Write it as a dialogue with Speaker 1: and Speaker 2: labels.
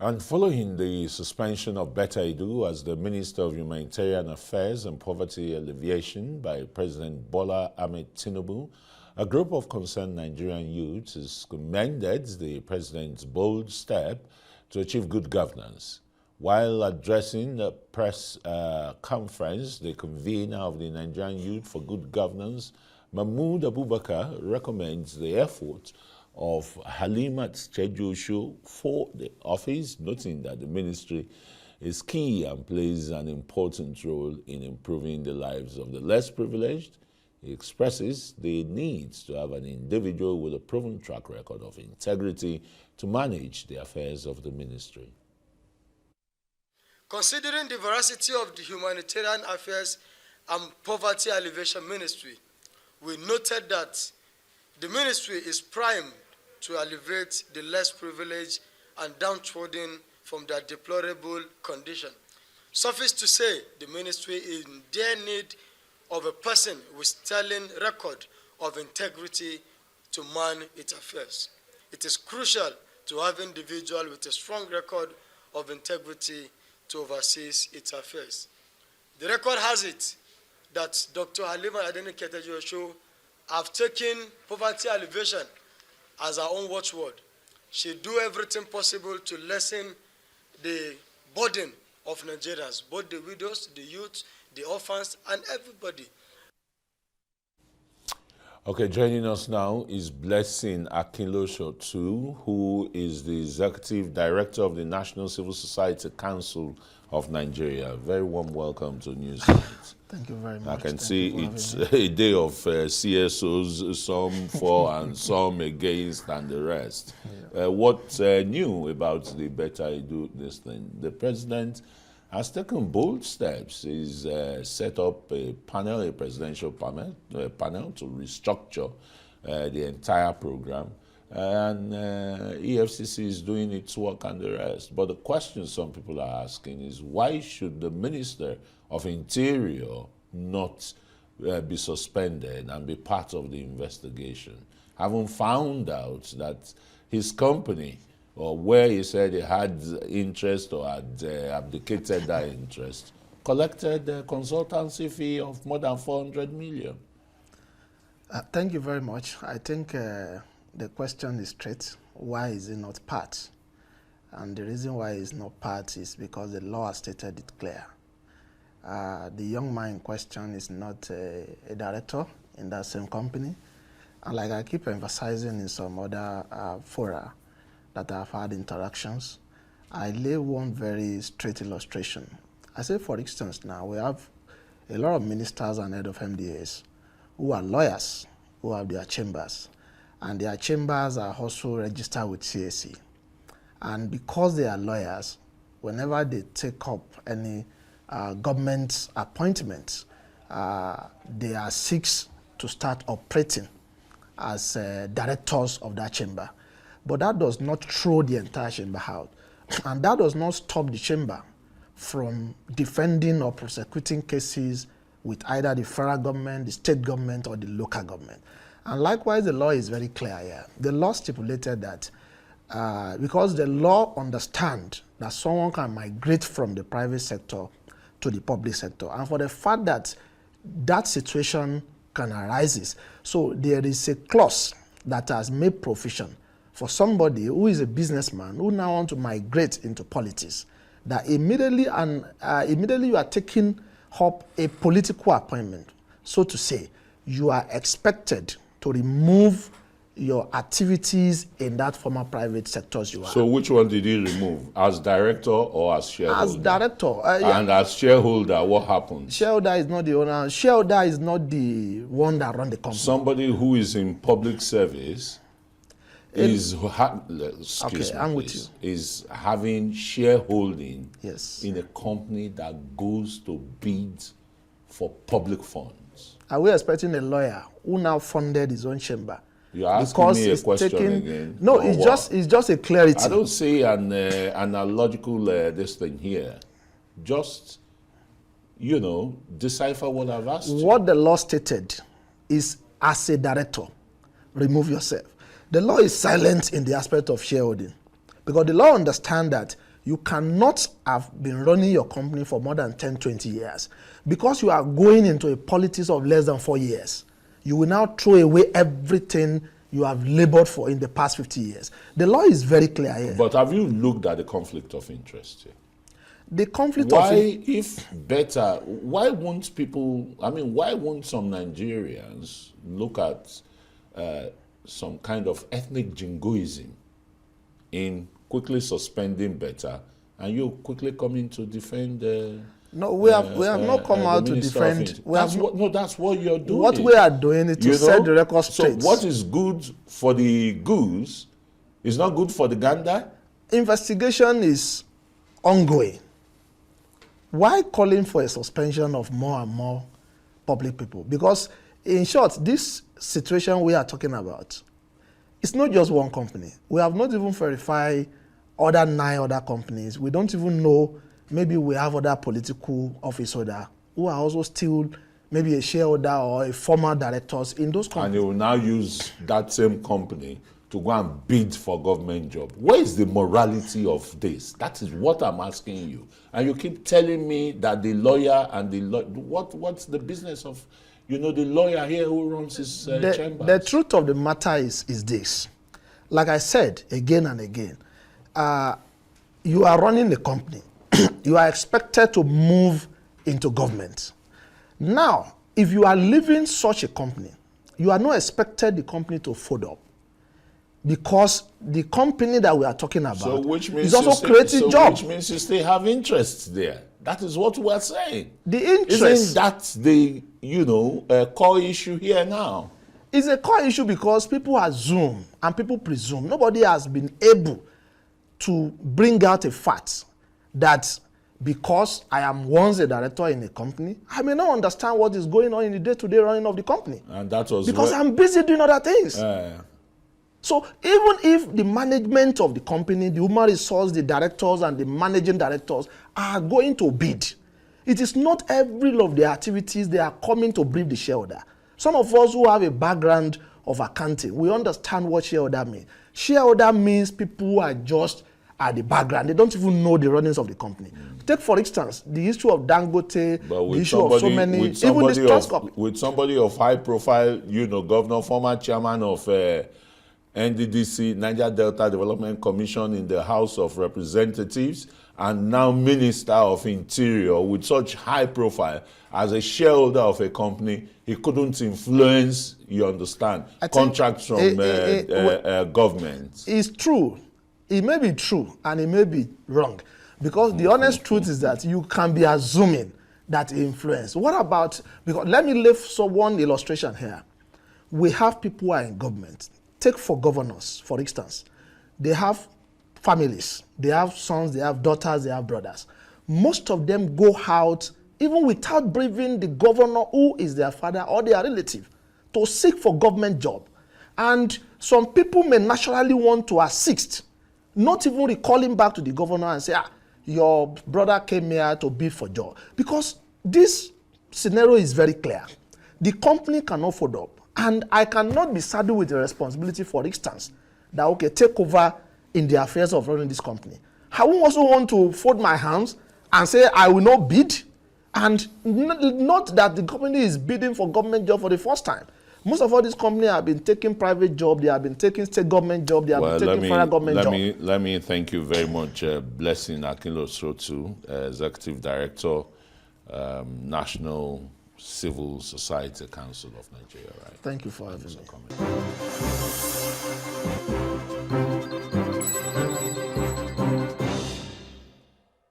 Speaker 1: And following the suspension of Betta Edu as the Minister of Humanitarian Affairs and Poverty Alleviation by President Bola Ahmed Tinubu, a group of concerned Nigerian youths has commended the president's bold step to achieve good governance. While addressing the press conference, the convener of the Nigerian Youth for Good Governance, Mahmoud Abubakar, recommends the effort of Halimat Chejosho for the office, noting that the ministry is key and plays an important role in improving the lives of the less privileged. He expresses the need to have an individual with a proven track record of integrity to manage the affairs of the ministry.
Speaker 2: Considering the veracity of the Humanitarian Affairs and Poverty Alleviation Ministry, we noted that the ministry is primed to alleviate the less privileged and downtrodden from their deplorable condition. Suffice to say, the ministry is in dire need of a person with sterling record of integrity to man its affairs. It is crucial to have an individual with a strong record of integrity to oversee its affairs. The record has it that Dr. Halima Adeniketejo have taken poverty alleviation as our own watchword. She do everything possible to lessen the burden of Nigerians, both the widows, the youth, the orphans, and everybody.
Speaker 1: Okay, joining us now is Blessing Akinlosotu, who is the Executive Director of the National Civil Society Council of Nigeria. Very warm welcome to News Summit.
Speaker 3: Thank you very much.
Speaker 1: I can see it's a day of CSOs, some for and some against and the rest. Yeah. What's new about the Betta Edu this thing? The president has taken bold steps. He's set up a presidential panel to restructure the entire program. And EFCC is doing its work and the rest. But the question some people are asking is, why should the Minister of Interior not be suspended and be part of the investigation? Having found out that his company, or where he said he had interest or had abdicated that interest, collected a consultancy fee of more than 400 million.
Speaker 3: Thank you very much. I think the question is straight. Why is it not part? And the reason why it's not part is because the law has stated it clear. The young man in question is not a director in that same company. And like I keep emphasizing in some other fora that I've had interactions, I lay one very straight illustration. I say, for instance, now we have a lot of ministers and head of MDAs who are lawyers, who have their chambers, and their chambers are also registered with CAC. And because they are lawyers, whenever they take up any government appointments, they are seeks to start operating as directors of that chamber. But that does not throw the entire chamber out. And that does not stop the chamber from defending or prosecuting cases with either the federal government, the state government, or the local government. And likewise, the law is very clear here. The law stipulated that because the law understands that someone can migrate from the private sector to the public sector, and for the fact that that situation can arise, so there is a clause that has made provision for somebody who is a businessman who now wants to migrate into politics, that immediately you are taking up a political appointment, so to say, you are expected to remove your activities in that former private sectors you are.
Speaker 1: So which one did he remove? As director or as shareholder?
Speaker 3: As director.
Speaker 1: Yeah. And as shareholder, what happens?
Speaker 3: Shareholder is not the owner. Shareholder is not the one that runs the company.
Speaker 1: Somebody who is in public service is having shareholding in a company that goes to bid for public funds.
Speaker 3: Are we expecting a lawyer who now funded his own chamber?
Speaker 1: You're asking me a question again.
Speaker 3: No, it's just a clarity.
Speaker 1: I don't see an analogical this thing here. Just, decipher what I've asked you.
Speaker 3: What the law stated is, as a director, remove yourself. The law is silent in the aspect of shareholding, because the law understands that You cannot have been running your company for more than 10, 20 years. Because you are going into a politics of less than 4 years, you will now throw away everything you have labored for in the past 50 years. The law is very clear here.
Speaker 1: But have you looked at the conflict of interest here?
Speaker 3: The conflict
Speaker 1: why won't people, why won't some Nigerians look at some kind of ethnic jingoism in quickly suspending better, and you quickly coming to defend
Speaker 3: No, we have not come out to defend.
Speaker 1: That's what you're doing.
Speaker 3: What we are doing is to set the record straight.
Speaker 1: So what is good for the goose is not good for the gander?
Speaker 3: Investigation is ongoing. Why calling for a suspension of more and more public people? Because, in short, this situation we are talking about, it's not just one company. We have not even verified other 9 other companies. We don't even know, maybe we have other political office holder who are also still maybe a shareholder or a former directors in those companies.
Speaker 1: And they will now use that same company to go and bid for government job. Where is the morality of this? That is what I'm asking you. And you keep telling me that the lawyer and what's the business of, the lawyer here who runs his chambers?
Speaker 3: The truth of the matter is this. Like I said again and again, you are running the company. You are expected to move into government. Now, if you are leaving such a company, you are not expected the company to fold up. Because the company that we are talking about is also creating jobs.
Speaker 1: Which means you still have interests there. That is what we are saying.
Speaker 3: The interest.
Speaker 1: Isn't that the, core issue here now?
Speaker 3: It's a core issue because people assume and people presume. Nobody has been able to bring out a fact that because I am once a director in a company, I may not understand what is going on in the day-to-day running of the company.
Speaker 1: And that was
Speaker 3: because I'm busy doing other things. So even if the management of the company, the human resource, the directors and the managing directors are going to bid, it is not every of the activities they are coming to brief the shareholder. Some of us who have a background of accounting, we understand what shareholder means. Shareholder means people who are just at the background. They don't even know the runnings of the company. Take, for instance, the issue of Dangote, the issue of so many, even this transport.
Speaker 1: With somebody of high profile, governor, former chairman of NDDC, Niger Delta Development Commission in the House of Representatives, and now Minister of Interior with such high profile, as a shareholder of a company, he couldn't influence, you understand, contracts from government.
Speaker 3: It's true. It may be true and it may be wrong. Because the honest truth is that you can be assuming that influence. What about, because let me leave one illustration here. We have people who are in government. Take for governors, for instance. They have families. They have sons, they have daughters, they have brothers. Most of them go out, even without briefing the governor who is their father or their relative, to seek for government job. And some people may naturally want to assist, not even recalling back to the governor and say, your brother came here to bid for job. Because this scenario is very clear. The company cannot fold up. And I cannot be saddled with the responsibility, for instance, that, take over in the affairs of running this company. I won't also want to fold my hands and say, I will not bid. And not that the company is bidding for government job for the first time. Most of all these companies have been taking private job, they have been taking state government job, they have been taking federal government job.
Speaker 1: Let me thank you very much, Blessing Akinlosotu, Executive Director, National Civil Society Council of Nigeria. Right?
Speaker 3: Thank you for having me.